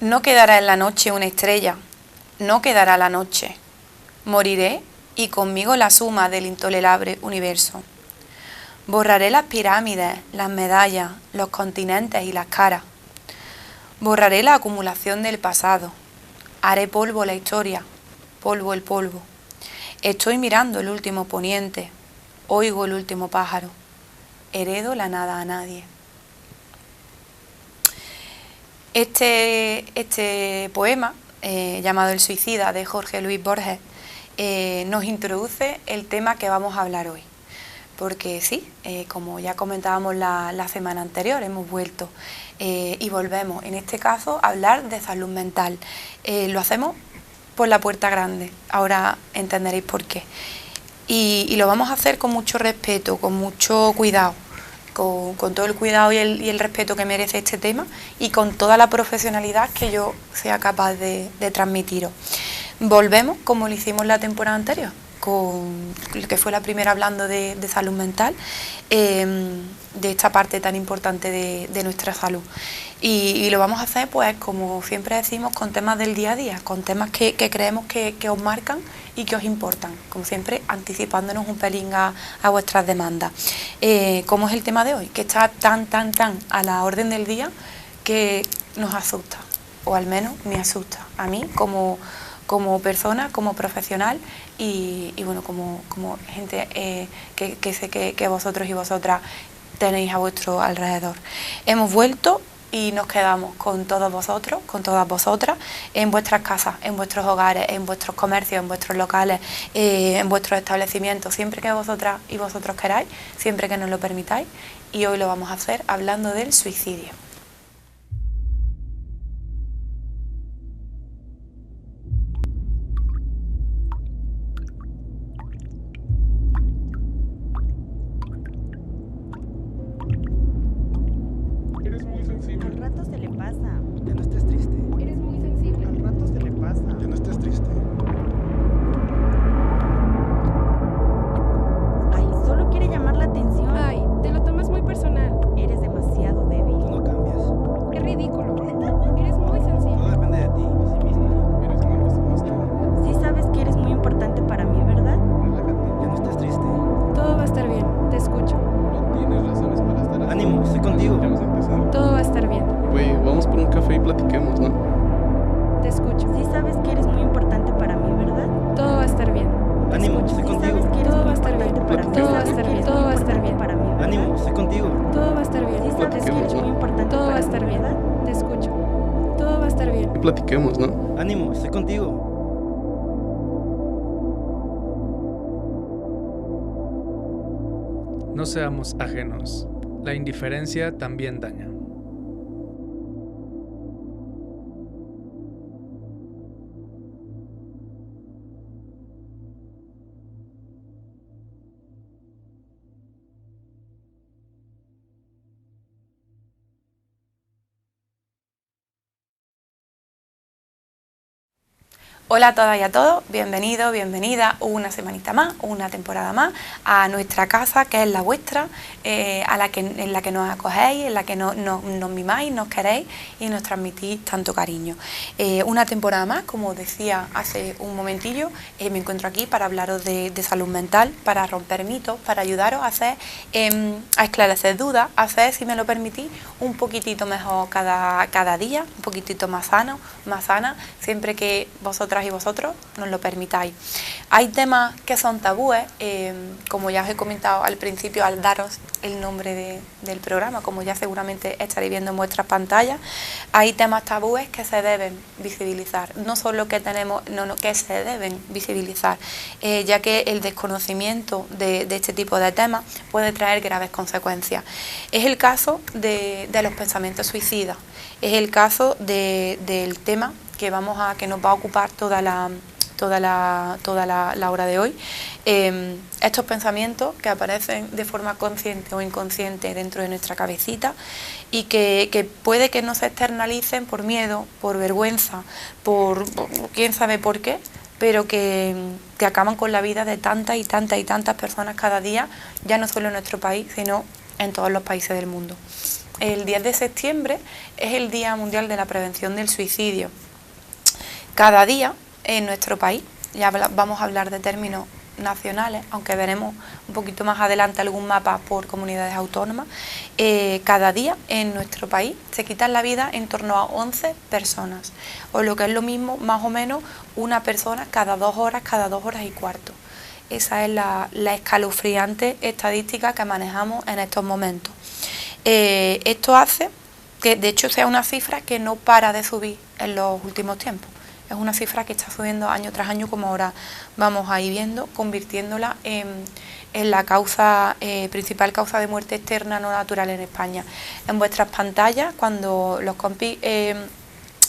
No quedará en la noche una estrella, no quedará la noche. Moriré y conmigo la suma del intolerable universo. Borraré las pirámides, las medallas, los continentes y las caras. Borraré la acumulación del pasado. Haré polvo la historia, polvo el polvo. Estoy mirando el último poniente, oigo el último pájaro. Heredo la nada a nadie. Este poema, llamado El suicida, de Jorge Luis Borges, nos introduce el tema que vamos a hablar hoy. Porque sí, como ya comentábamos la semana anterior, hemos vuelto y volvemos, en este caso, a hablar de salud mental. Lo hacemos por la puerta grande, ahora entenderéis por qué. Y lo vamos a hacer con mucho respeto, con mucho cuidado. Con todo el cuidado y el respeto que merece este tema y con toda la profesionalidad que yo sea capaz de transmitiros. Volvemos como lo hicimos la temporada anterior, con que fue la primera hablando de salud mental, de esta parte tan importante de nuestra salud. Y lo vamos a hacer, pues, como siempre decimos, con temas del día a día, con temas que creemos que os marcan y que os importan, como siempre, anticipándonos un pelín a vuestras demandas. ¿Cómo es el tema de hoy? Que está tan a la orden del día que nos asusta, o al menos me asusta a mí como persona, como profesional y bueno, como gente que sé que vosotros y vosotras tenéis a vuestro alrededor. Hemos vuelto y nos quedamos con todos vosotros, con todas vosotras, en vuestras casas, en vuestros hogares, en vuestros comercios, en vuestros locales, en vuestros establecimientos, siempre que vosotras y vosotros queráis, siempre que nos lo permitáis. Y hoy lo vamos a hacer hablando del suicidio. Eres muy sensible. Al rato se le pasa. Ya no estés triste. Eres muy sensible. Al rato se le pasa. Ya no estés triste. Ay, solo quiere llamar la atención. Ay, te lo tomas muy personal. Eres demasiado débil. Tú no cambias. Qué ridículo. Eres muy sensible. Todo depende de ti, de sí misma. Eres muy pesimista. Sí sabes que eres muy importante para mí, ¿verdad? Relájate. Ya no estés triste. Todo va a estar bien. Te escucho. No tienes razones para estar así. Ánimo, estoy contigo. Ya vamos a empezar. Todo va a estar bien. Güey, vamos por un café y platiquemos, ¿no? Te escucho. Sí sabes que eres muy importante para mí, ¿verdad? Todo va a estar bien. Ánimo, estoy Sí contigo. sabes que eres Todo muy va a estar bien. importante para mí. Todo Sí va a sabes estar que bien. eres Todo muy va a estar importante bien. para mí, ¿verdad? Ánimo, estoy contigo. Todo va a estar Sí bien. sabes que Platiquemos, eres ¿no? muy importante Todo va a para estar mí, bien. ¿verdad? Te escucho. Todo va a estar bien. Y platiquemos, ¿no? Ánimo, estoy contigo. No seamos ajenos. La indiferencia también daña. Hola a todas y a todos, bienvenidos, bienvenidas una semanita más, una temporada más a nuestra casa, que es la vuestra, en la que nos acogéis, en la que nos mimáis, nos queréis y nos transmitís tanto cariño. Una temporada más, como decía hace un momentillo, me encuentro aquí para hablaros de salud mental, para romper mitos, para ayudaros a esclarecer dudas, a hacer, si me lo permitís, un poquitito mejor cada día, un poquitito más sano, más sana, siempre que vosotras vosotras y vosotros nos lo permitáis. Hay temas que son tabúes, como ya os he comentado al principio al daros el nombre del programa, como ya seguramente estaréis viendo en vuestras pantallas. Hay temas tabúes que se deben visibilizar, no solo que tenemos, que se deben visibilizar, ya que el desconocimiento de este tipo de temas puede traer graves consecuencias. Es el caso de los pensamientos suicidas, es el caso del tema que nos va a ocupar toda la hora de hoy. Estos pensamientos que aparecen de forma consciente o inconsciente dentro de nuestra cabecita y que puede que no se externalicen por miedo, por vergüenza, por quién sabe por qué, pero que acaban con la vida de tantas y tantas y tantas personas cada día, ya no solo en nuestro país, sino en todos los países del mundo. El 10 de septiembre es el Día Mundial de la Prevención del Suicidio. Cada día en nuestro país, ya vamos a hablar de términos nacionales, aunque veremos un poquito más adelante algún mapa por comunidades autónomas, cada día en nuestro país se quitan la vida en torno a 11 personas, o lo que es lo mismo, más o menos, una persona cada 2 horas y cuarto. Esa es la escalofriante estadística que manejamos en estos momentos. Esto hace que, de hecho, sea una cifra que no para de subir en los últimos tiempos. Es una cifra que está subiendo año tras año, como ahora vamos a ir viendo, convirtiéndola en la principal causa de muerte externa no natural en España. En vuestras pantallas, cuando los compis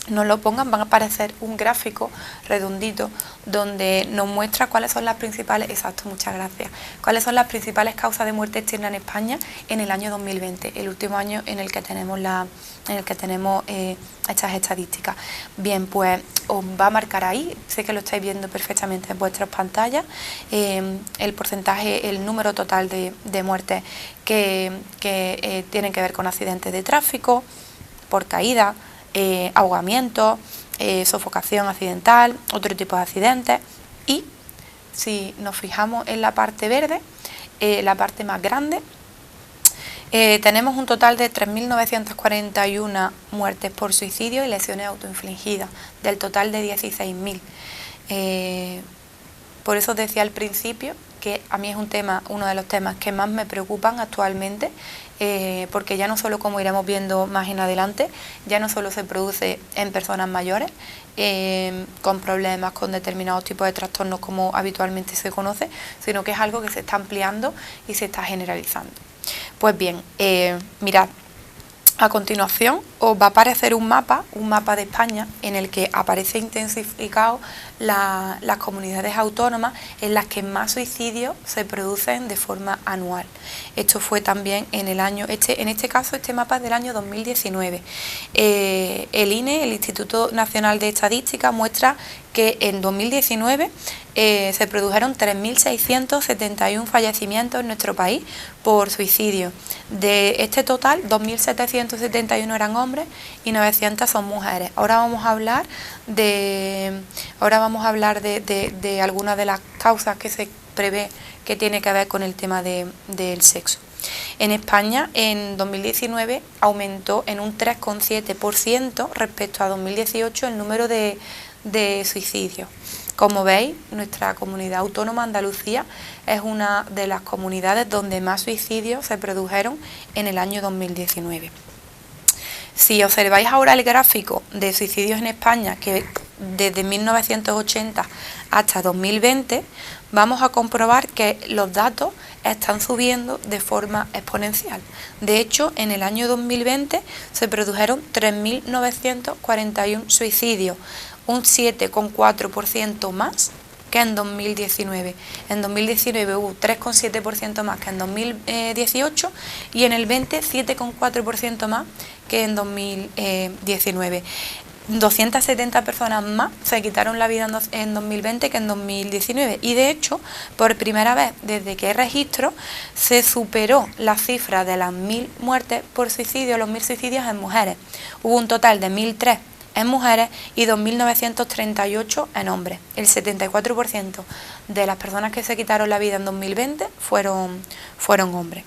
nos lo pongan, van a aparecer un gráfico redondito donde nos muestra cuáles son las principales, cuáles son las principales causas de muerte externa en España en el año 2020, el último año en el que tenemos estas estadísticas. Bien, pues os va a marcar ahí, sé que lo estáis viendo perfectamente en vuestras pantallas, el porcentaje, el número total de muertes que tienen que ver con accidentes de tráfico, por caída, ahogamiento, sofocación accidental, otro tipo de accidentes. Y si nos fijamos en la parte verde, la parte más grande, tenemos un total de 3.941 muertes por suicidio y lesiones autoinfligidas, del total de 16.000. Por eso os decía al principio que a mí es uno de los temas que más me preocupan actualmente, porque ya no solo, como iremos viendo más en adelante, ya no solo se produce en personas mayores con problemas, con determinados tipos de trastornos como habitualmente se conoce, sino que es algo que se está ampliando y se está generalizando. Pues bien, mirad, a continuación os va a aparecer un mapa de España en el que aparece intensificado las comunidades autónomas en las que más suicidios se producen de forma anual. Esto fue también en el año, en este caso este mapa es del año 2019. El INE, el Instituto Nacional de Estadística, muestra que en 2019 se produjeron 3.671 fallecimientos en nuestro país por suicidio. De este total, 2.771 eran hombres y 900 son mujeres. Ahora vamos a hablar de algunas de las causas que se prevé que tiene que ver con el tema del sexo. En España, en 2019, aumentó en un 3,7% respecto a 2018 el número de suicidios. Como veis, nuestra comunidad autónoma, Andalucía, es una de las comunidades donde más suicidios se produjeron en el año 2019. Si observáis ahora el gráfico de suicidios en España, que desde 1980 hasta 2020, vamos a comprobar que los datos están subiendo de forma exponencial. De hecho, en el año 2020 se produjeron 3.941 suicidios, un 7,4% más que en 2019. En 2019 hubo 3,7% más que en 2018 y en el 20 7,4% más que en 2019. 270 personas más se quitaron la vida en 2020 que en 2019 y de hecho por primera vez desde que hay registro se superó la cifra de las 1.000 muertes por suicidio, los 1.000 suicidios en mujeres. Hubo un total de 1.003 en mujeres y 2.938 en hombres. El 74% de las personas que se quitaron la vida en 2020 fueron hombres.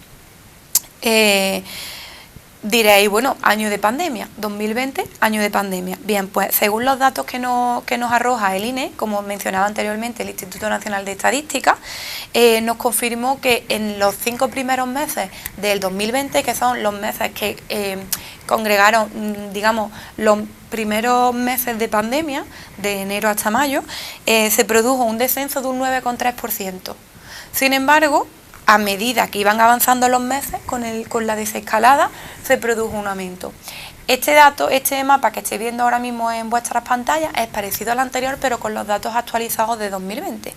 Diréis, bueno, año de pandemia, 2020, año de pandemia. Bien, pues según los datos que nos arroja el INE, como mencionaba anteriormente el Instituto Nacional de Estadística, nos confirmó que en los 5 primeros meses del 2020, que son los meses que congregaron, digamos, los primeros meses de pandemia, de enero hasta mayo, se produjo un descenso de un 9,3%. Sin embargo, a medida que iban avanzando los meses con la desescalada, se produjo un aumento. Este mapa que estáis viendo ahora mismo en vuestras pantallas es parecido al anterior, pero con los datos actualizados de 2020.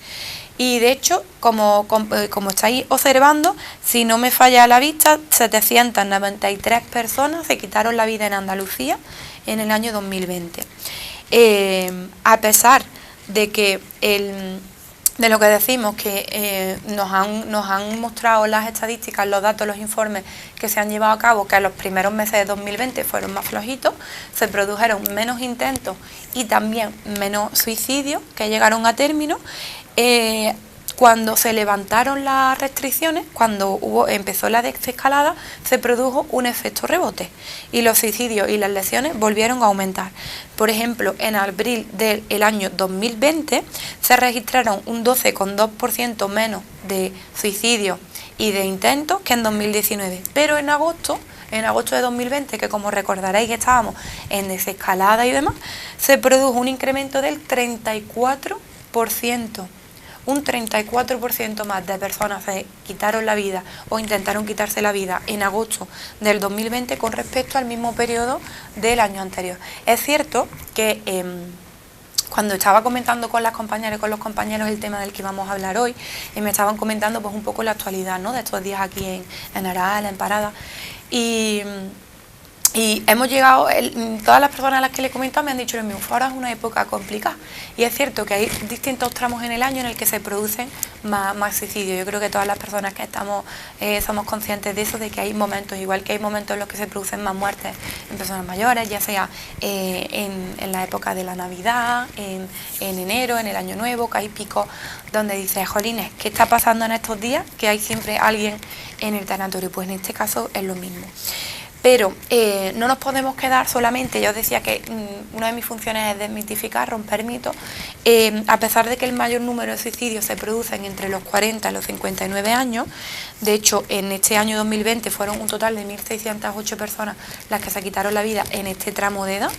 Y de hecho, como estáis observando, si no me falla la vista, 793 personas se quitaron la vida en Andalucía en el año 2020. A pesar de que de lo que decimos, que nos han mostrado las estadísticas, los datos, los informes que se han llevado a cabo, que en los primeros meses de 2020 fueron más flojitos, se produjeron menos intentos y también menos suicidios que llegaron a término. Cuando se levantaron las restricciones, cuando empezó la desescalada, se produjo un efecto rebote y los suicidios y las lesiones volvieron a aumentar. Por ejemplo, en abril del año 2020 se registraron un 12,2% menos de suicidios y de intentos que en 2019, pero en agosto de 2020, que como recordaréis que estábamos en desescalada y demás, se produjo un incremento del 34%. Un 34% más de personas se quitaron la vida o intentaron quitarse la vida en agosto del 2020 con respecto al mismo periodo del año anterior. Es cierto que cuando estaba comentando con las compañeras y con los compañeros el tema del que vamos a hablar hoy, me estaban comentando pues un poco la actualidad, ¿no?, de estos días aquí en Aral, en Parada, y hemos llegado, todas las personas a las que le he comentado me han dicho lo mismo, ahora es una época complicada. Y es cierto que hay distintos tramos en el año en el que se producen más suicidios. Yo creo que todas las personas que somos conscientes de eso, de que hay momentos, igual que hay momentos en los que se producen más muertes en personas mayores, ya sea en la época de la Navidad, en enero, en el Año Nuevo, que hay picos donde dices, jolines, ¿qué está pasando en estos días? Que hay siempre alguien en el tanatorio. Pues en este caso es lo mismo. Pero no nos podemos quedar solamente, yo os decía que una de mis funciones es desmitificar, romper mitos, a pesar de que el mayor número de suicidios se producen entre los 40 y los 59 años, de hecho en este año 2020 fueron un total de 1.608 personas las que se quitaron la vida en este tramo de edad.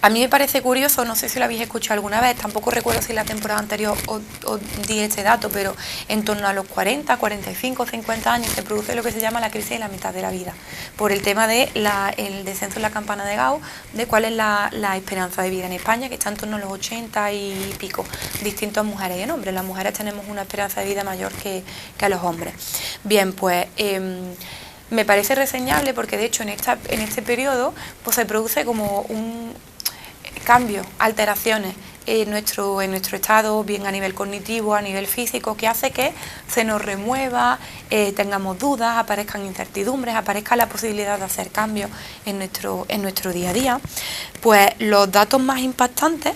A mí me parece curioso, no sé si lo habéis escuchado alguna vez, tampoco recuerdo si la temporada anterior os di este dato, pero en torno a los 40, 45, 50 años se produce lo que se llama la crisis de la mitad de la vida, por el tema del descenso en la campana de Gauss, de cuál es la esperanza de vida en España, que está en torno a los 80 y pico, distintas mujeres y hombres. Las mujeres tenemos una esperanza de vida mayor que los hombres. Bien, pues me parece reseñable porque de hecho en este periodo pues se produce como un cambios, alteraciones en nuestro estado, bien a nivel cognitivo, a nivel físico, que hace que se nos remueva, tengamos dudas, aparezcan incertidumbres, aparezca la posibilidad de hacer cambios en nuestro día a día. Pues los datos más impactantes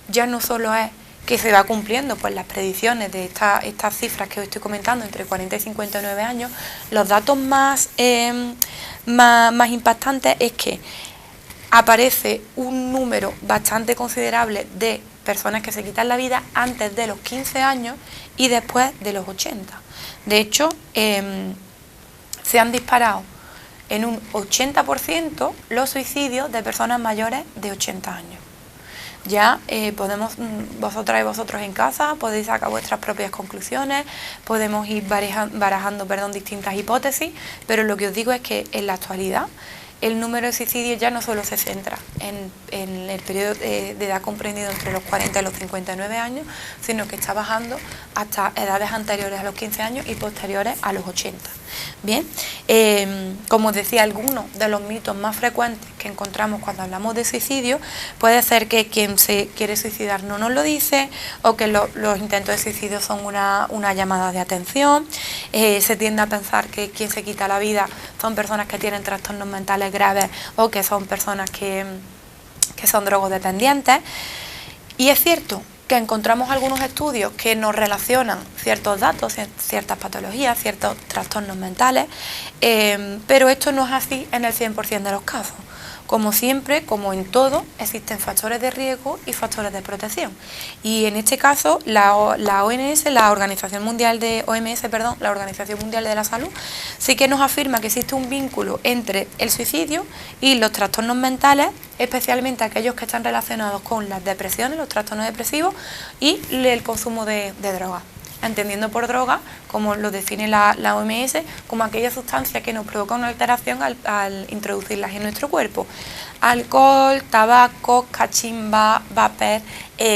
ya no solo es que se va cumpliendo pues las predicciones de estas cifras que os estoy comentando entre 40 y 59 años, los datos más impactantes es que aparece un número bastante considerable de personas que se quitan la vida antes de los 15 años y después de los 80. De hecho, se han disparado en un 80% los suicidios de personas mayores de 80 años. Ya podemos, vosotras y vosotros en casa, podéis sacar vuestras propias conclusiones, podemos ir barajando distintas hipótesis, pero lo que os digo es que en la actualidad el número de suicidios ya no solo se centra en el periodo de edad comprendido entre los 40 y los 59 años, sino que está bajando hasta edades anteriores a los 15 años y posteriores a los 80. Bien, como os decía, algunos de los mitos más frecuentes que encontramos cuando hablamos de suicidio puede ser que quien se quiere suicidar no nos lo dice, o que los intentos de suicidio son una llamada de atención. Se tiende a pensar que quien se quita la vida son personas que tienen trastornos mentales graves o que son personas que son drogodependientes. Y es cierto que encontramos algunos estudios que nos relacionan ciertos datos, ciertas patologías, ciertos trastornos mentales, pero esto no es así en el 100% de los casos. Como siempre, como en todo, existen factores de riesgo y factores de protección. Y en este caso, la Organización Mundial de la Salud, sí que nos afirma que existe un vínculo entre el suicidio y los trastornos mentales, especialmente aquellos que están relacionados con las depresiones, los trastornos depresivos y el consumo de drogas. Entendiendo por droga, como lo define la OMS, como aquella sustancia que nos provoca una alteración al introducirlas en nuestro cuerpo. Alcohol, tabaco, cachimba, vapor,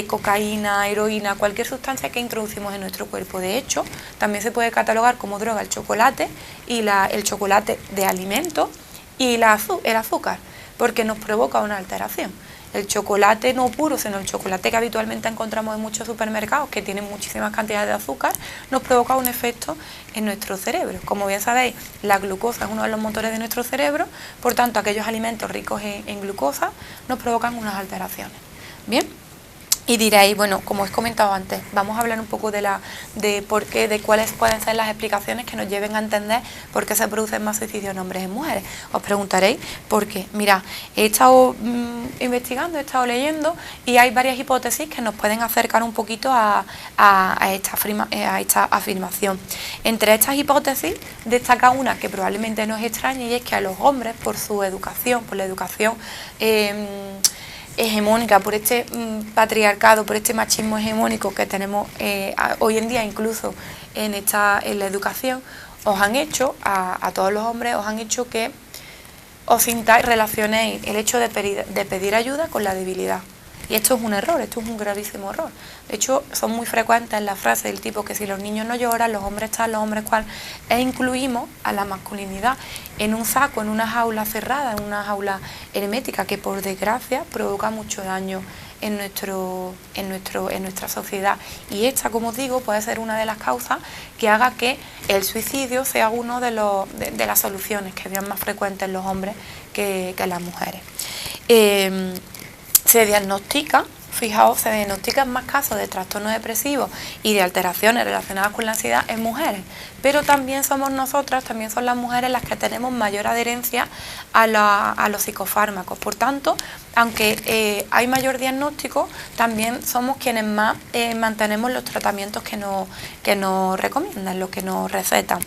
cocaína, heroína, cualquier sustancia que introducimos en nuestro cuerpo. De hecho, también se puede catalogar como droga el chocolate y el chocolate de alimento y el azúcar, porque nos provoca una alteración. El chocolate no puro, sino el chocolate que habitualmente encontramos en muchos supermercados, que tienen muchísimas cantidades de azúcar, nos provoca un efecto en nuestro cerebro. Como bien sabéis, la glucosa es uno de los motores de nuestro cerebro, por tanto, aquellos alimentos ricos en glucosa nos provocan unas alteraciones. Bien. Y diréis, bueno, como os he comentado antes, vamos a hablar un poco de por qué, de cuáles pueden ser las explicaciones que nos lleven a entender por qué se producen más suicidios en hombres y en mujeres. Os preguntaréis por qué. Mirad, he estado investigando, he estado leyendo y hay varias hipótesis que nos pueden acercar un poquito a esta afirmación. Entre estas hipótesis destaca una que probablemente no es extraña, y es que a los hombres, por su educación, por la educación hegemónica, por este patriarcado, por este machismo hegemónico que tenemos hoy en día, incluso en la educación, os han hecho, a todos los hombres, os han hecho que os sintáis, relacionéis el hecho de pedir ayuda con la debilidad. Y esto es un error, esto es un gravísimo error. De hecho, son muy frecuentes las frases del tipo que si los niños no lloran, los hombres tal, los hombres cual, e incluimos a la masculinidad en un saco, en una jaula cerrada, en una jaula hermética, que por desgracia provoca mucho daño en nuestra sociedad. Y esta, como os digo, puede ser una de las causas que haga que el suicidio sea uno de las soluciones que sean más frecuentes en los hombres que en las mujeres. Se diagnostican más casos de trastornos depresivos y de alteraciones relacionadas con la ansiedad en mujeres, pero también somos nosotras, también son las mujeres las que tenemos mayor adherencia a los psicofármacos. Por tanto, aunque hay mayor diagnóstico, también somos quienes más mantenemos los tratamientos que nos recomiendan, los que nos recetan.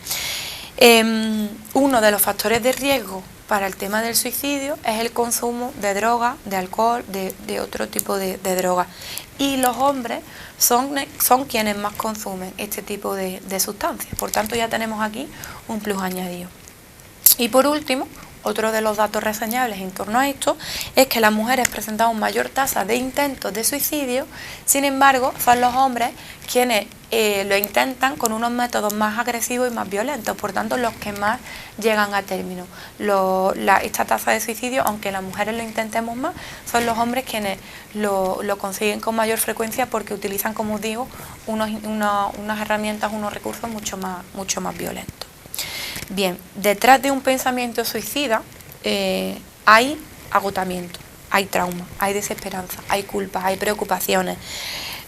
Uno de los factores de riesgo para el tema del suicidio es el consumo de drogas, de alcohol, de otro tipo de drogas. Y los hombres son quienes más consumen este tipo de sustancias. Por tanto, ya tenemos aquí un plus añadido. Y por último, otro de los datos reseñables en torno a esto es que las mujeres presentan mayor tasa de intentos de suicidio. Sin embargo, son los hombres quienes lo intentan con unos métodos más agresivos y más violentos, por tanto los que más llegan a término. Esta tasa de suicidio, aunque las mujeres lo intentemos más, son los hombres quienes lo consiguen con mayor frecuencia, porque utilizan, como os digo, unas herramientas, unos recursos mucho más violentos. Bien, detrás de un pensamiento suicida hay agotamiento, hay trauma, hay desesperanza, hay culpas, hay preocupaciones.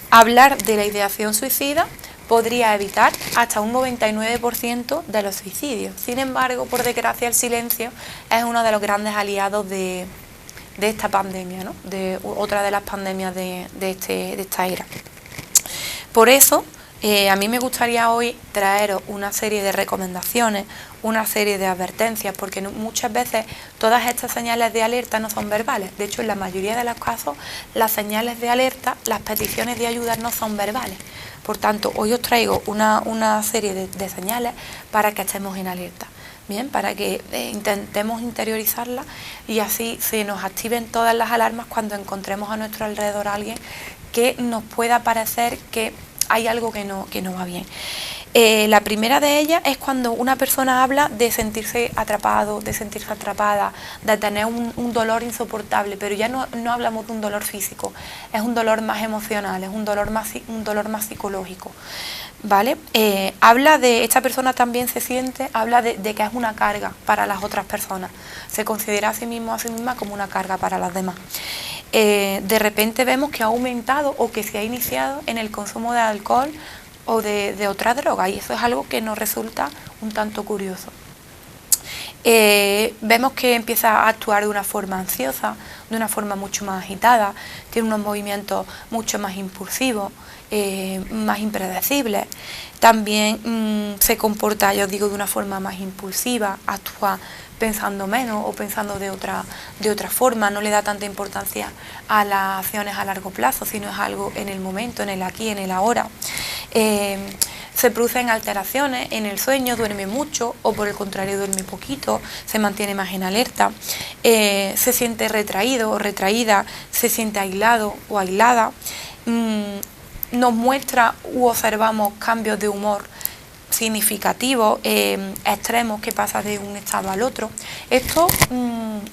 Hablar de la ideación suicida podría evitar hasta un 99% de los suicidios. Sin embargo, por desgracia, el silencio es uno de los grandes aliados de esta pandemia, ¿no? De otra de las pandemias de esta era. Por eso, a mí me gustaría hoy traeros una serie de recomendaciones, una serie de advertencias, porque muchas veces todas estas señales de alerta no son verbales. De hecho, en la mayoría de los casos, las señales de alerta, las peticiones de ayuda no son verbales. Por tanto, hoy os traigo una serie de señales para que estemos en alerta. Bien, para que intentemos interiorizarlas y así se nos activen todas las alarmas cuando encontremos a nuestro alrededor a alguien que nos pueda parecer que hay algo que no va bien. La primera de ellas es cuando una persona habla de sentirse atrapado, de sentirse atrapada, de tener un dolor insoportable, pero ya no hablamos de un dolor físico, es un dolor más emocional, es un dolor más psicológico, ¿vale? Esta persona también habla de que es una carga para las otras personas, se considera a sí mismo, a sí misma como una carga para las demás. de repente vemos que ha aumentado o que se ha iniciado en el consumo de alcohol o de otra droga, y eso es algo que nos resulta un tanto curioso. Vemos que empieza a actuar de una forma ansiosa, de una forma mucho más agitada, tiene unos movimientos mucho más impulsivos, más impredecibles. También se comporta, ya os digo, de una forma más impulsiva, actúa pensando menos o pensando de otra forma, no le da tanta importancia a las acciones a largo plazo, sino es algo en el momento, en el aquí, en el ahora. Se producen alteraciones en el sueño, duerme mucho o por el contrario duerme poquito, se mantiene más en alerta, se siente retraído o retraída, se siente aislado o aislada, nos muestra u observamos cambios de humor significativos, extremos, que pasa de un estado al otro. Esto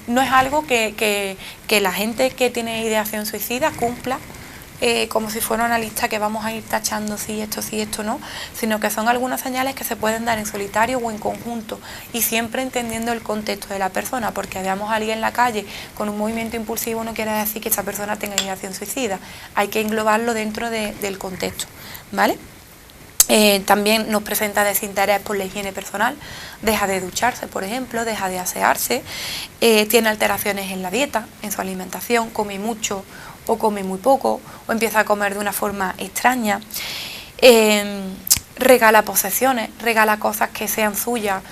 no es algo que la gente que tiene ideación suicida cumpla como si fuera una lista que vamos a ir tachando sí, esto no, sino que son algunas señales que se pueden dar en solitario o en conjunto, y siempre entendiendo el contexto de la persona, porque veamos a alguien en la calle con un movimiento impulsivo no quiere decir que esa persona tenga ideación suicida, hay que englobarlo dentro del contexto, ¿vale? También nos presenta desinterés por la higiene personal, deja de ducharse, por ejemplo, deja de asearse, tiene alteraciones en la dieta, en su alimentación, come mucho o come muy poco, o empieza a comer de una forma extraña, regala posesiones, regala cosas que sean suyas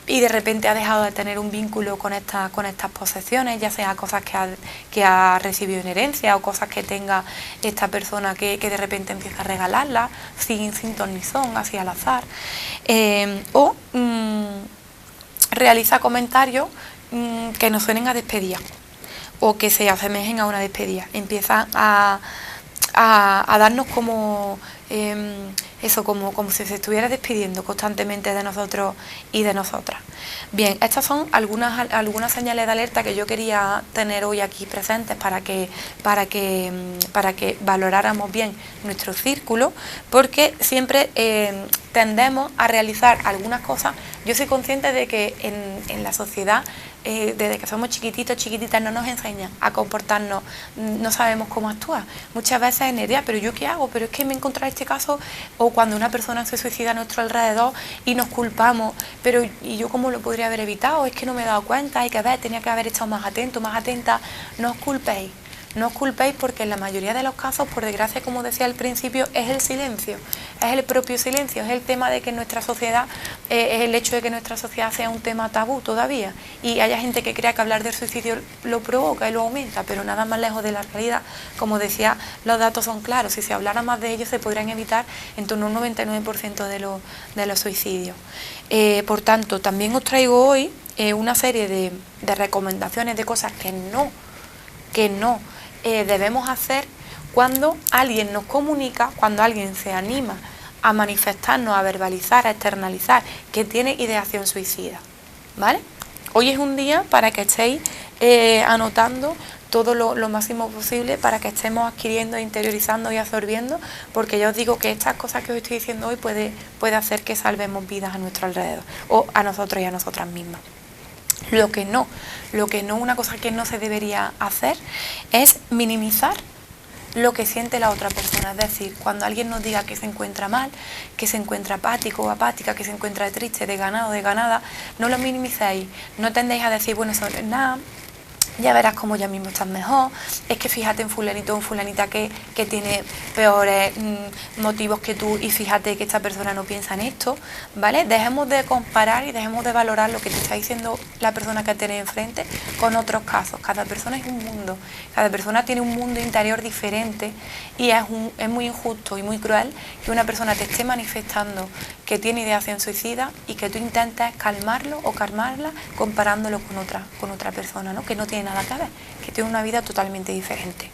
y de repente ha dejado de tener un vínculo con estas posesiones, ya sea cosas que ha recibido en herencia o cosas que tenga esta persona que de repente empieza a regalarlas sin ton ni son, así al azar, o realiza comentarios que nos suenen a despedida o que se asemejen a una despedida, empieza a darnos como como si se estuviera despidiendo constantemente de nosotros y de nosotras. Bien, estas son algunas señales de alerta que yo quería tener hoy aquí presentes para que valoráramos bien nuestro círculo, porque siempre tendemos a realizar algunas cosas. Yo soy consciente de que en la sociedad, desde que somos chiquititos, chiquititas, no nos enseñan a comportarnos, no sabemos cómo actuar. Muchas veces en idea, pero ¿yo qué hago? Pero es que me he encontrado este caso, o cuando una persona se suicida a nuestro alrededor y nos culpamos, pero ¿y yo cómo lo podría haber evitado? Es que no me he dado cuenta, hay que ver, tenía que haber estado más atento, más atenta. No os culpéis. No os culpéis, porque en la mayoría de los casos, por desgracia, como decía al principio, es el silencio, es el propio silencio, es el tema de que nuestra sociedad, es el hecho de que nuestra sociedad sea un tema tabú todavía, y haya gente que crea que hablar del suicidio lo provoca y lo aumenta, pero nada más lejos de la realidad. Como decía, los datos son claros, si se hablara más de ellos se podrían evitar en torno a un 99% de los suicidios. Por tanto, también os traigo hoy una serie de recomendaciones de cosas que no debemos hacer cuando alguien nos comunica, cuando alguien se anima a manifestarnos, a verbalizar, a externalizar que tiene ideación suicida, ¿vale? Hoy es un día para que estéis anotando todo lo máximo posible, para que estemos adquiriendo, interiorizando y absorbiendo, porque ya os digo que estas cosas que os estoy diciendo hoy puede hacer que salvemos vidas a nuestro alrededor, o a nosotros y a nosotras mismas. Lo que no, una cosa que no se debería hacer es minimizar lo que siente la otra persona. Es decir, cuando alguien nos diga que se encuentra mal, que se encuentra apático o apática, que se encuentra triste, desganado o desganada, no lo minimicéis, no tendéis a decir, bueno, eso no es nada, ya verás cómo ya mismo estás mejor, es que fíjate en fulanito o en fulanita que tiene peores motivos que tú, y fíjate que esta persona no piensa en esto, ¿vale? Dejemos de comparar y dejemos de valorar lo que te está diciendo la persona que tenéis enfrente con otros casos. Cada persona es un mundo, cada persona tiene un mundo interior diferente, y es muy injusto y muy cruel que una persona te esté manifestando que tiene ideación suicida y que tú intentes calmarlo o calmarla comparándolo con otra persona, ¿no? Que no tiene nada que ver, que tiene una vida totalmente diferente.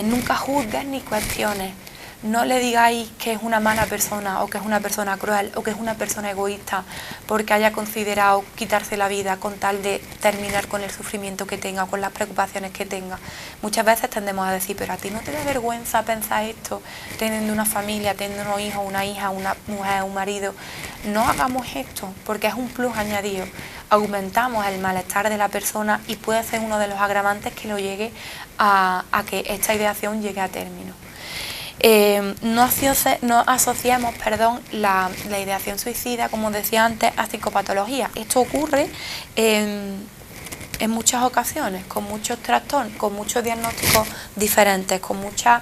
Nunca juzgues ni cuestiones no le digáis que es una mala persona o que es una persona cruel o que es una persona egoísta porque haya considerado quitarse la vida con tal de terminar con el sufrimiento que tenga, con las preocupaciones que tenga. Muchas veces tendemos a decir, pero a ti no te da vergüenza pensar esto, teniendo una familia, teniendo unos hijos, una hija, una mujer, un marido. No hagamos esto porque es un plus añadido. Aumentamos el malestar de la persona y puede ser uno de los agravantes que lo llegue a que esta ideación llegue a término. No asociemos la ideación suicida, como decía antes, a psicopatología. Esto ocurre en muchas ocasiones, con muchos trastornos, con muchos diagnósticos diferentes, con muchas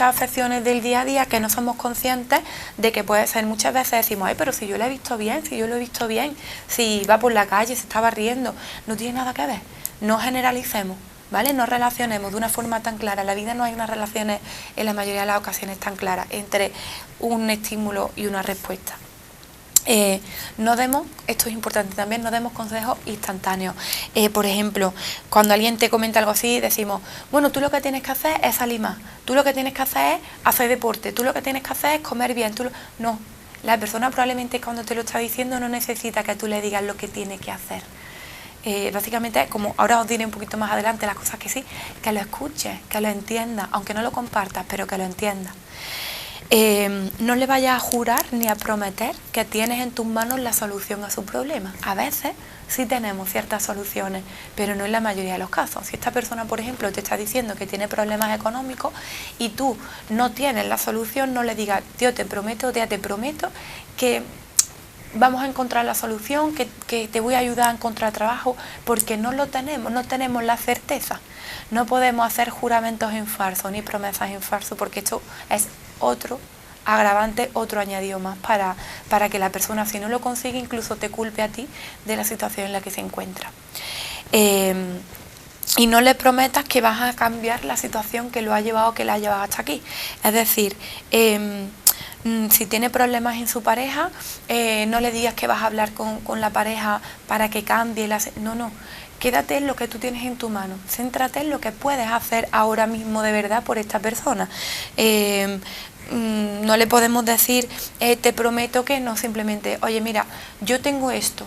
afecciones del día a día que no somos conscientes de que puede ser. Muchas veces decimos, ay, pero si yo lo he visto bien, si va por la calle, se estaba riendo, no tiene nada que ver. No generalicemos, ¿vale? No relacionemos de una forma tan clara. En la vida no hay unas relaciones, en la mayoría de las ocasiones, tan claras entre un estímulo y una respuesta. No demos, esto es importante también, no demos consejos instantáneos. Por ejemplo, cuando alguien te comenta algo así, decimos, bueno, tú lo que tienes que hacer es salir más, tú lo que tienes que hacer es hacer deporte, tú lo que tienes que hacer es comer bien. No, la persona probablemente cuando te lo está diciendo no necesita que tú le digas lo que tiene que hacer. Básicamente, como ahora os diré un poquito más adelante las cosas que sí, que lo escuches, que lo entiendas, aunque no lo compartas, pero que lo entiendas. No le vayas a jurar ni a prometer que tienes en tus manos la solución a su problema. A veces sí tenemos ciertas soluciones, pero no en la mayoría de los casos. Si esta persona, por ejemplo, te está diciendo que tiene problemas económicos y tú no tienes la solución, no le digas, tío, te prometo, tía, te prometo que vamos a encontrar la solución, que te voy a ayudar a encontrar trabajo, porque no lo tenemos, no tenemos la certeza. No podemos hacer juramentos en falso ni promesas en falso, porque esto es otro agravante, otro añadido más para que la persona, si no lo consigue, incluso te culpe a ti de la situación en la que se encuentra. Y no le prometas que vas a cambiar la situación que lo ha llevado, que la ha llevado hasta aquí. Es decir, si tiene problemas en su pareja, no le digas que vas a hablar con la pareja para que cambie. No. Quédate en lo que tú tienes en tu mano. Céntrate en lo que puedes hacer ahora mismo de verdad por esta persona. No le podemos decir, te prometo que no, simplemente, oye, mira, yo tengo esto.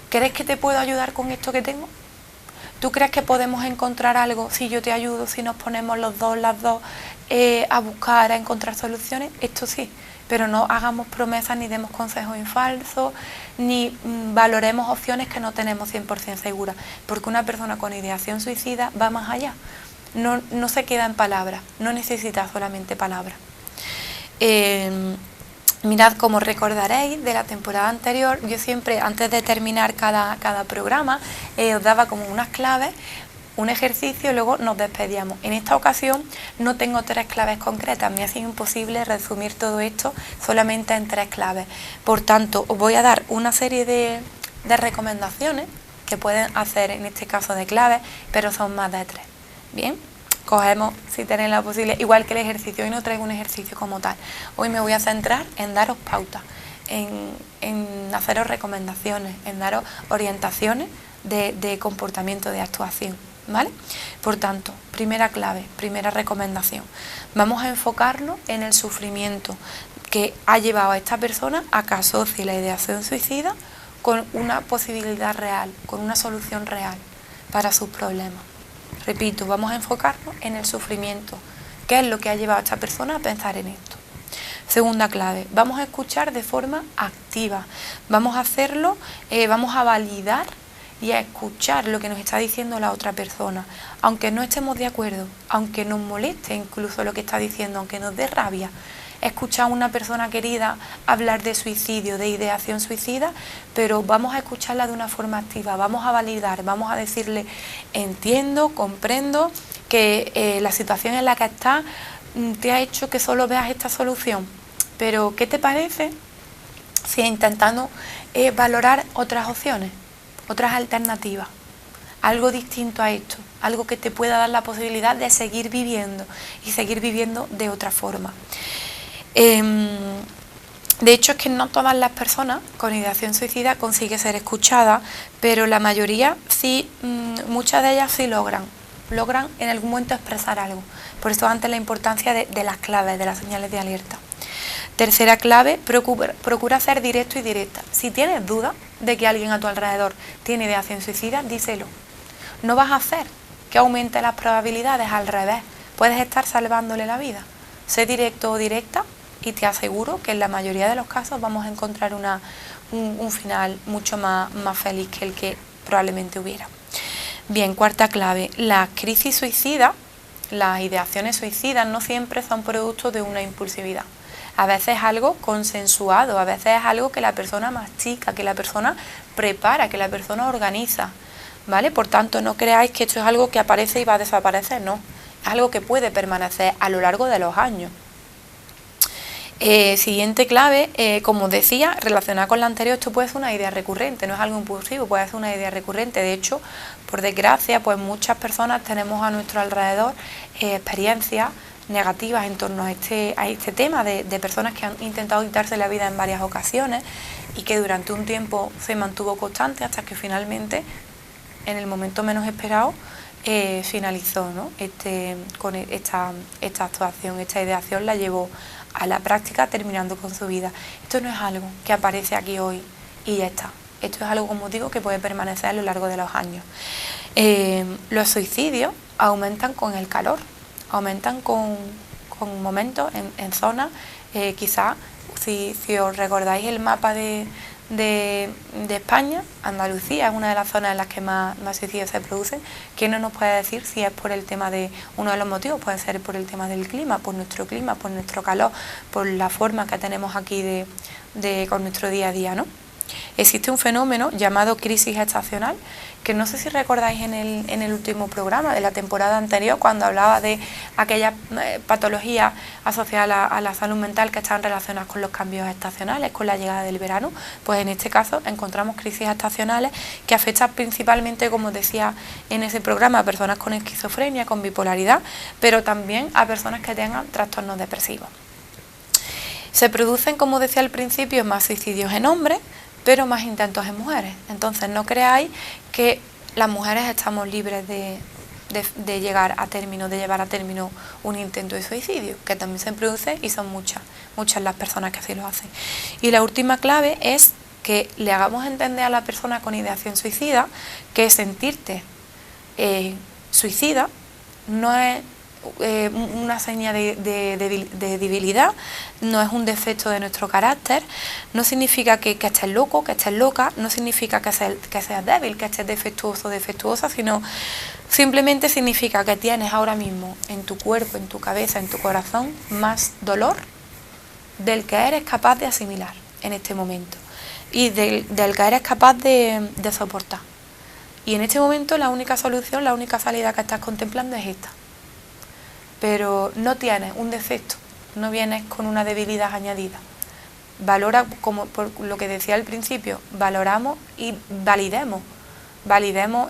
¿Crees que te puedo ayudar con esto que tengo? ¿Tú crees que podemos encontrar algo si yo te ayudo, si nos ponemos los dos, las dos, a buscar, a encontrar soluciones? Esto sí, pero no hagamos promesas ni demos consejos en falso, ni valoremos opciones que no tenemos 100% seguras, porque una persona con ideación suicida va más allá. No se queda en palabras, no necesita solamente palabras. Mirad, como recordaréis de la temporada anterior, yo siempre, antes de terminar cada programa, os daba como unas claves, un ejercicio y luego nos despedíamos. En esta ocasión no tengo 3 claves concretas, me ha sido imposible resumir todo esto solamente en 3 claves. Por tanto, os voy a dar una serie de recomendaciones que pueden hacer en este caso de claves, pero son más de 3. Bien, cogemos, si tenéis la posibilidad, igual que el ejercicio. Hoy no traigo un ejercicio como tal. Hoy me voy a centrar en daros pautas, en haceros recomendaciones, en daros orientaciones de comportamiento, de actuación, ¿vale? Por tanto, primera clave, primera recomendación. Vamos a enfocarnos en el sufrimiento que ha llevado a esta persona a que asocie la ideación suicida con una posibilidad real, con una solución real para sus problemas. Repito, vamos a enfocarnos en el sufrimiento. ¿Qué es lo que ha llevado a esta persona a pensar en esto? Segunda clave, vamos a escuchar de forma activa. Vamos a hacerlo, vamos a validar y a escuchar lo que nos está diciendo la otra persona. Aunque no estemos de acuerdo, aunque nos moleste incluso lo que está diciendo, aunque nos dé rabia, escuchar a una persona querida hablar de suicidio, de ideación suicida, pero vamos a escucharla de una forma activa, vamos a validar, vamos a decirle, entiendo, comprendo que la situación en la que estás te ha hecho que solo veas esta solución, pero ¿qué te parece si intentando valorar otras opciones, otras alternativas, algo distinto a esto, algo que te pueda dar la posibilidad de seguir viviendo y seguir viviendo de otra forma? De hecho, es que no todas las personas con ideación suicida consiguen ser escuchadas, pero la mayoría sí, muchas de ellas sí logran en algún momento expresar algo, Por eso antes la importancia de las claves, de las señales de alerta. Tercera clave, procura ser directo y directa. Si tienes duda de que alguien a tu alrededor tiene ideación suicida, díselo. No vas a hacer que aumente las probabilidades, al revés. Puedes estar salvándole la vida. Sé directo o directa y te aseguro que en la mayoría de los casos vamos a encontrar un final mucho más feliz que el que probablemente hubiera. Bien, cuarta clave, las crisis suicidas, las ideaciones suicidas no siempre son producto de una impulsividad. A veces es algo consensuado, a veces es algo que la persona mastica, que la persona prepara, que la persona organiza, ¿vale? Por tanto, no creáis que esto es algo que aparece y va a desaparecer, no. Es algo que puede permanecer a lo largo de los años. Siguiente clave, como decía, relacionada con la anterior, esto puede ser una idea recurrente, no es algo impulsivo, puede ser una idea recurrente. De hecho, por desgracia, pues muchas personas tenemos a nuestro alrededor experiencias negativas en torno a este tema de personas que han intentado quitarse la vida en varias ocasiones y que durante un tiempo se mantuvo constante hasta que finalmente, en el momento menos esperado, finalizó, ¿no? Con esta actuación, esta ideación la llevó a la práctica terminando con su vida. Esto no es algo que aparece aquí hoy y ya está. Esto es algo, como digo, que puede permanecer a lo largo de los años. Los suicidios aumentan con el calor, aumentan con momentos en zonas, quizás, si os recordáis el mapa de España, Andalucía es una de las zonas en las que más suicidios se producen. ¿Quién no nos puede decir si es por el tema de, uno de los motivos puede ser por el tema del clima, por nuestro calor, por la forma que tenemos aquí con nuestro día a día, ¿no? Existe un fenómeno llamado crisis estacional, que no sé si recordáis en el último programa de la temporada anterior, cuando hablaba de aquellas patologías asociadas a la salud mental que están relacionadas con los cambios estacionales, con la llegada del verano. Pues en este caso encontramos crisis estacionales que afectan principalmente, como decía en ese programa, a personas con esquizofrenia, con bipolaridad, pero también a personas que tengan trastornos depresivos. Se producen, como decía al principio, más suicidios en hombres, pero más intentos en mujeres. Entonces no creáis que las mujeres estamos libres de llegar a término, de llevar a término un intento de suicidio, que también se produce y son muchas las personas que así lo hacen. Y la última clave es que le hagamos entender a la persona con ideación suicida que sentirte suicida no es una señal de debilidad, no es un defecto de nuestro carácter, no significa que estés loco, que estés loca, no significa que seas débil, que estés defectuoso o defectuosa, sino simplemente significa que tienes ahora mismo en tu cuerpo, en tu cabeza, en tu corazón más dolor del que eres capaz de asimilar en este momento y del que eres capaz de soportar. Y en este momento la única solución, la única salida que estás contemplando es esta. Pero no tienes un defecto, no vienes con una debilidad añadida. Valora, como por lo que decía al principio, valoramos y validemos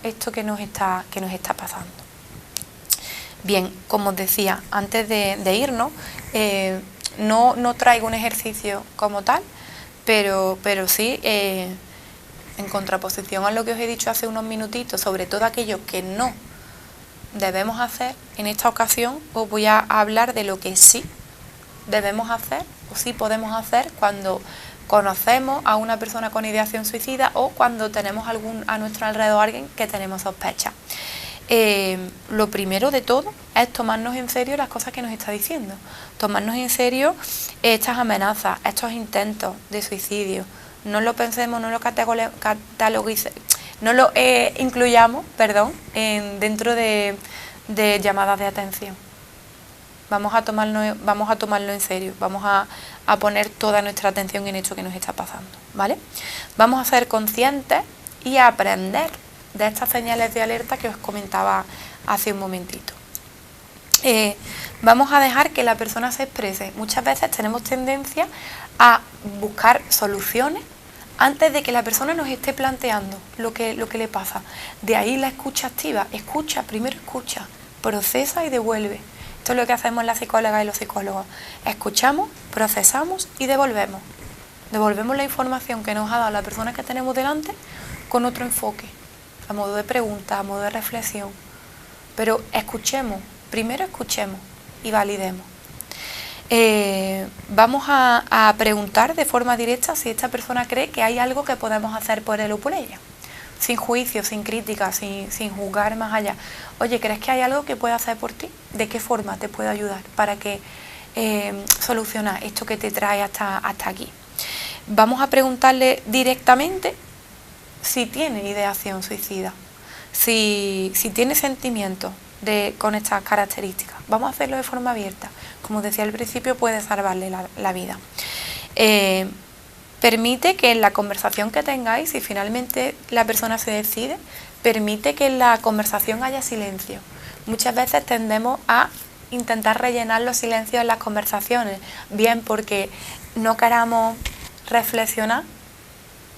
esto que nos está pasando. Bien, como os decía, antes de irnos, no traigo un ejercicio como tal, pero sí, en contraposición a lo que os he dicho hace unos minutitos, sobre todo aquello que no debemos hacer, en esta ocasión os voy a hablar de lo que sí debemos hacer o sí podemos hacer cuando conocemos a una persona con ideación suicida o cuando tenemos a nuestro alrededor alguien que tenemos sospecha. Lo primero de todo es tomarnos en serio las cosas que nos está diciendo, tomarnos en serio estas amenazas, estos intentos de suicidio. No lo pensemos, no lo no lo incluyamos, dentro de llamadas de atención. Vamos a tomarlo en serio, vamos a poner toda nuestra atención en esto que nos está pasando, ¿vale? Vamos a ser conscientes y a aprender de estas señales de alerta que os comentaba hace un momentito. Vamos a dejar que la persona se exprese. Muchas veces tenemos tendencia a buscar soluciones antes de que la persona nos esté planteando lo que le pasa. De ahí la escucha activa. Primero escucha, procesa y devuelve. Esto es lo que hacemos las psicólogas y los psicólogos. Escuchamos, procesamos y devolvemos. Devolvemos la información que nos ha dado la persona que tenemos delante con otro enfoque, a modo de pregunta, a modo de reflexión. Pero escuchemos, primero escuchemos y validemos. Vamos a preguntar de forma directa si esta persona cree que hay algo que podemos hacer por él o por ella, sin juicio, sin crítica, sin juzgar más allá. Oye, ¿crees que hay algo que pueda hacer por ti? ¿De qué forma te puedo ayudar para que solucionar esto que te trae hasta aquí? Vamos a preguntarle directamente si tiene ideación suicida, si tiene sentimientos con estas características. Vamos a hacerlo de forma abierta. Como decía al principio, puede salvarle la vida. Permite que en la conversación que tengáis, si finalmente la persona se decide, permite que en la conversación haya silencio. Muchas veces tendemos a intentar rellenar los silencios en las conversaciones, bien porque no queramos reflexionar,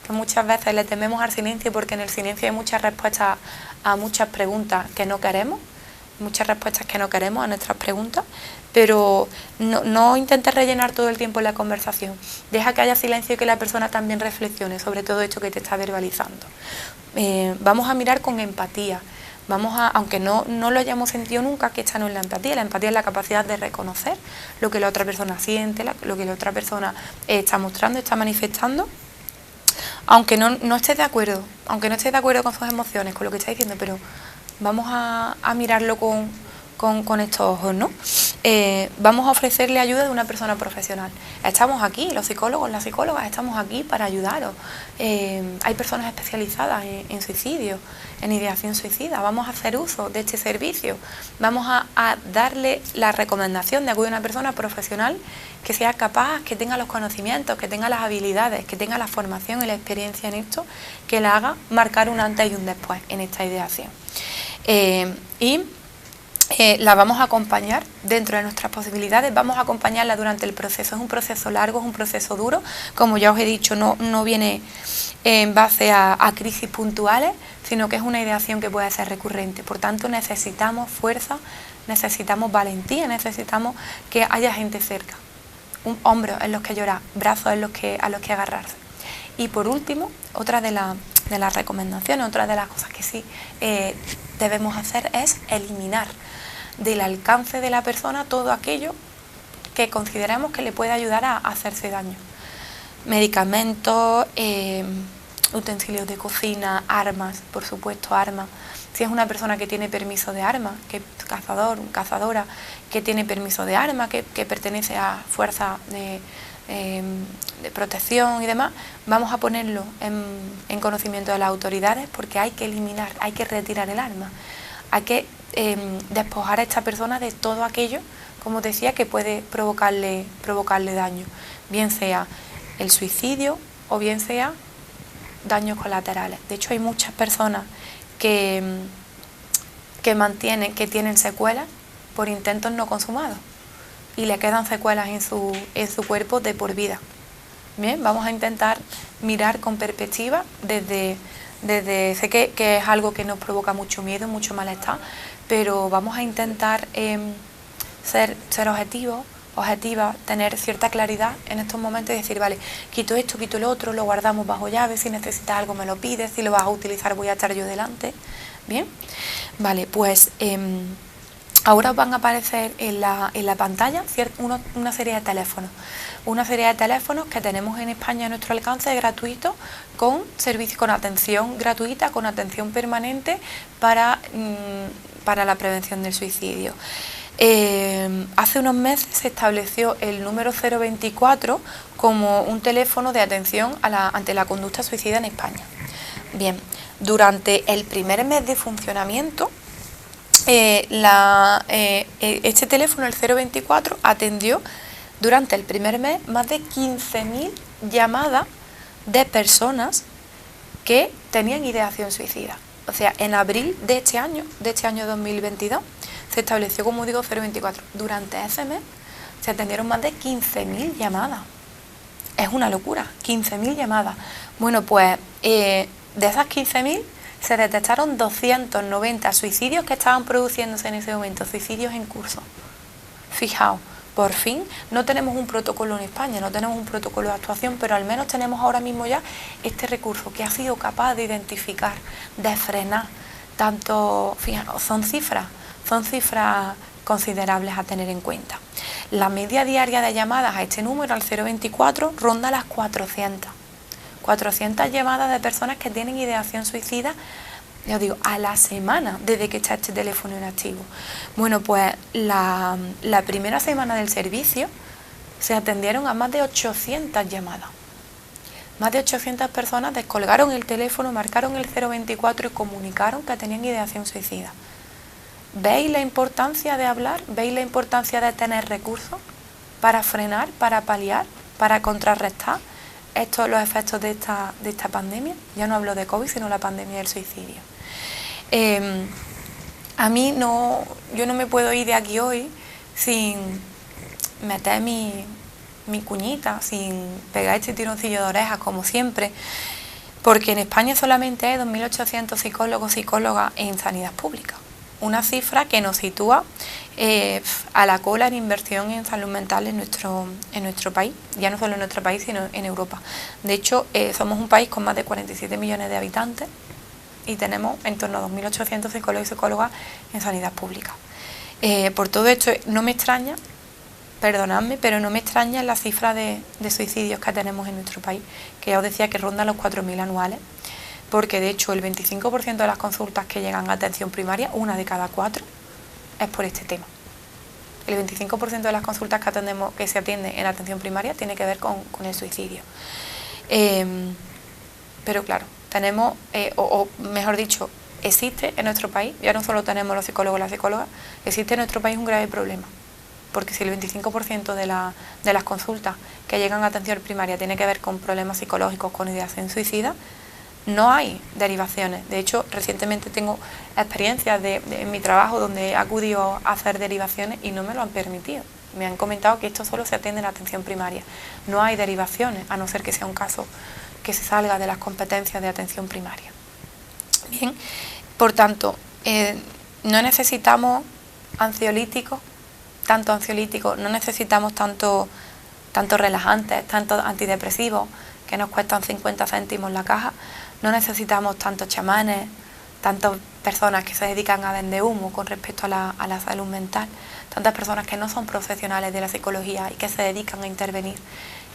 que muchas veces le tememos al silencio porque en el silencio hay muchas respuestas a muchas preguntas que no queremos, muchas respuestas que no queremos a nuestras preguntas, pero no intentes rellenar todo el tiempo la conversación. Deja que haya silencio y que la persona también reflexione sobre todo esto que te está verbalizando. Vamos a mirar con empatía. Aunque no lo hayamos sentido nunca, que esta no es la empatía. La empatía es la capacidad de reconocer lo que la otra persona siente, lo que la otra persona está mostrando, está manifestando, aunque no estés de acuerdo, con sus emociones, con lo que está diciendo, pero vamos a mirarlo con estos ojos, ¿no? Vamos a ofrecerle ayuda de una persona profesional. Estamos aquí, los psicólogos, las psicólogas, estamos aquí para ayudaros. Hay personas especializadas en suicidio, en ideación suicida. Vamos a hacer uso de este servicio. Vamos a darle la recomendación de acudir a una persona profesional que sea capaz, que tenga los conocimientos, que tenga las habilidades, que tenga la formación y la experiencia en esto, que la haga marcar un antes y un después en esta ideación. La vamos a acompañar dentro de nuestras posibilidades, vamos a acompañarla durante el proceso. Es un proceso largo, es un proceso duro, como ya os he dicho, no viene en base a crisis puntuales, sino que es una ideación que puede ser recurrente. Por tanto, necesitamos fuerza, necesitamos valentía, necesitamos que haya gente cerca, hombros en los que llorar, brazos a los que agarrarse. Y por último, otra de las recomendaciones, otra de las cosas que sí debemos hacer es eliminar del alcance de la persona todo aquello que consideremos que le puede ayudar a hacerse daño. Medicamentos, utensilios de cocina, armas, por supuesto armas. Si es una persona que tiene permiso de armas, que cazadora, que tiene permiso de armas, que pertenece a fuerzas de protección y demás, vamos a ponerlo en conocimiento de las autoridades, porque hay que eliminar, hay que retirar el arma, hay que despojar a esta persona de todo aquello, como decía, que puede provocarle daño, bien sea el suicidio o bien sea daños colaterales. De hecho, hay muchas personas que tienen secuelas por intentos no consumados y le quedan secuelas en su cuerpo de por vida. Bien, vamos a intentar mirar con perspectiva desde sé que es algo que nos provoca mucho miedo, mucho malestar, pero vamos a intentar ser objetivas, tener cierta claridad en estos momentos y decir, vale, quito esto, quito lo otro, lo guardamos bajo llave, si necesitas algo me lo pides, si lo vas a utilizar voy a estar yo delante. Bien, vale, pues ahora os van a aparecer en la pantalla una serie de teléfonos. Una serie de teléfonos que tenemos en España a nuestro alcance gratuitos, con servicio, con atención gratuita, con atención permanente para la prevención del suicidio. Hace unos meses se estableció el número 024 como un teléfono de atención ante la conducta suicida en España. Bien, durante el primer mes de funcionamiento, este teléfono, el 024, atendió durante el primer mes más de 15.000 llamadas de personas que tenían ideación suicida. O sea, en abril de este año 2022, se estableció, como digo, 024. Durante ese mes se atendieron más de 15.000 llamadas. Es una locura, 15.000 llamadas. Bueno, pues de esas 15.000 se detectaron 290 suicidios que estaban produciéndose en ese momento, suicidios en curso. Fijaos, por fin no tenemos un protocolo en España, no tenemos un protocolo de actuación, pero al menos tenemos ahora mismo ya este recurso que ha sido capaz de identificar, de frenar tanto, fijaos, son cifras considerables a tener en cuenta. La media diaria de llamadas a este número, al 024, ronda las 400. 400 llamadas de personas que tienen ideación suicida, ya os digo, a la semana desde que está este teléfono inactivo. Bueno, pues la primera semana del servicio se atendieron a más de 800 llamadas. Más de 800 personas descolgaron el teléfono, marcaron el 024 y comunicaron que tenían ideación suicida. ¿Veis la importancia de hablar? ¿Veis la importancia de tener recursos para frenar, para paliar, para contrarrestar los efectos de esta pandemia? Ya no hablo de COVID, sino la pandemia del suicidio. Yo no me puedo ir de aquí hoy sin meter mi cuñita, sin pegar este tironcillo de orejas, como siempre, porque en España solamente hay 2.800 psicólogos, psicólogas en sanidad pública. Una cifra que nos sitúa a la cola en inversión en salud mental en nuestro país, ya no solo en nuestro país, sino en Europa. De hecho, somos un país con más de 47 millones de habitantes y tenemos en torno a 2.800 psicólogos y psicólogas en sanidad pública. Por todo esto, no me extraña, perdonadme, pero no me extraña la cifra de suicidios que tenemos en nuestro país, que ya os decía que ronda los 4.000 anuales, porque de hecho el 25% de las consultas que llegan a atención primaria, una de cada 4, es por este tema. El 25% de las consultas que se atienden en atención primaria tiene que ver con el suicidio. Pero claro, tenemos, o mejor dicho, existe en nuestro país, ya no solo tenemos los psicólogos y las psicólogas, existe en nuestro país un grave problema. Porque si el 25% de las consultas que llegan a atención primaria tiene que ver con problemas psicológicos, con ideación suicida, no hay derivaciones. De hecho, recientemente tengo experiencias en mi trabajo donde he acudido a hacer derivaciones y no me lo han permitido. Me han comentado que esto solo se atiende en atención primaria. No hay derivaciones, a no ser que sea un caso que se salga de las competencias de atención primaria. Bien, por tanto, no necesitamos ansiolíticos, no necesitamos tanto relajantes, tanto antidepresivos que nos cuestan 50 céntimos la caja, no necesitamos tantos chamanes, tantas personas que se dedican a vender humo con respecto a la salud mental, tantas personas que no son profesionales de la psicología y que se dedican a intervenir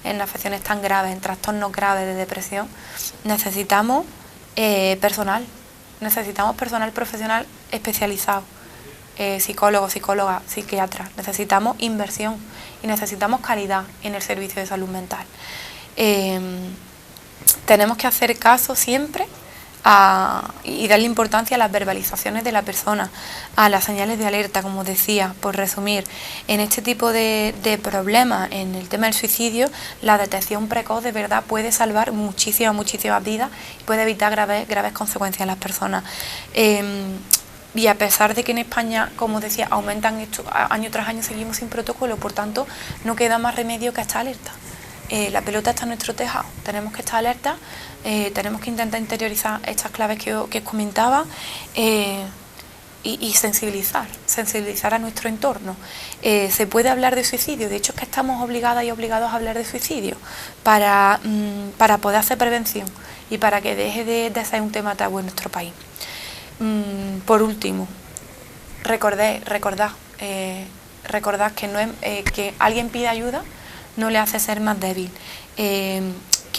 en afecciones tan graves, en trastornos graves de depresión. Necesitamos personal profesional especializado, psicólogos, psicólogas, psiquiatras. Necesitamos inversión y necesitamos calidad en el servicio de salud mental. Tenemos que hacer caso siempre y darle importancia a las verbalizaciones de la persona, a las señales de alerta, como decía, por resumir. En este tipo de problemas, en el tema del suicidio, la detección precoz de verdad puede salvar muchísimas vidas y puede evitar graves consecuencias en las personas. Y a pesar de que en España, como decía, aumentan esto, año tras año seguimos sin protocolo, por tanto, no queda más remedio que estar alerta. La pelota está en nuestro tejado, tenemos que estar alerta, tenemos que intentar interiorizar estas claves que os comentaba y sensibilizar a nuestro entorno. Se puede hablar de suicidio, de hecho es que estamos obligadas y obligados a hablar de suicidio para poder hacer prevención y para que deje de ser un tema tabú en nuestro país. Por último, recordad que que alguien pida ayuda no le hace ser más débil, que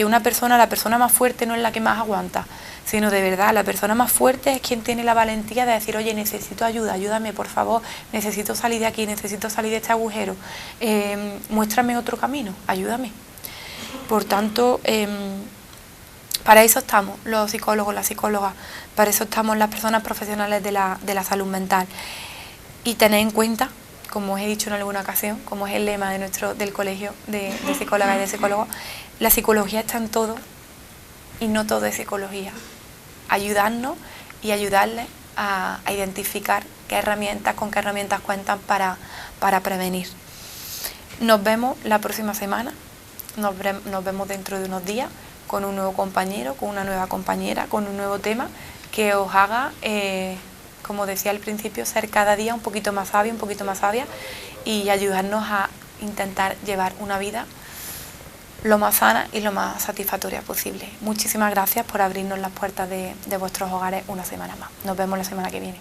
la persona más fuerte no es la que más aguanta, sino de verdad la persona más fuerte es quien tiene la valentía de decir: oye, necesito ayuda, ayúdame por favor, necesito salir de aquí, necesito salir de este agujero, muéstrame otro camino, ayúdame. Por tanto, para eso estamos los psicólogos, las psicólogas, para eso estamos las personas profesionales de la salud mental. Y tened en cuenta, como os he dicho en alguna ocasión, como es el lema del colegio de psicólogas y de psicólogos, la psicología está en todo y no todo es psicología. Ayudarnos y ayudarles a identificar con qué herramientas cuentan para prevenir. Nos vemos la próxima semana, nos vemos dentro de unos días con un nuevo compañero, con una nueva compañera, con un nuevo tema que os haga, como decía al principio, ser cada día un poquito más sabio, un poquito más sabia y ayudarnos a intentar llevar una vida lo más sana y lo más satisfactoria posible. Muchísimas gracias por abrirnos las puertas de vuestros hogares una semana más. Nos vemos la semana que viene.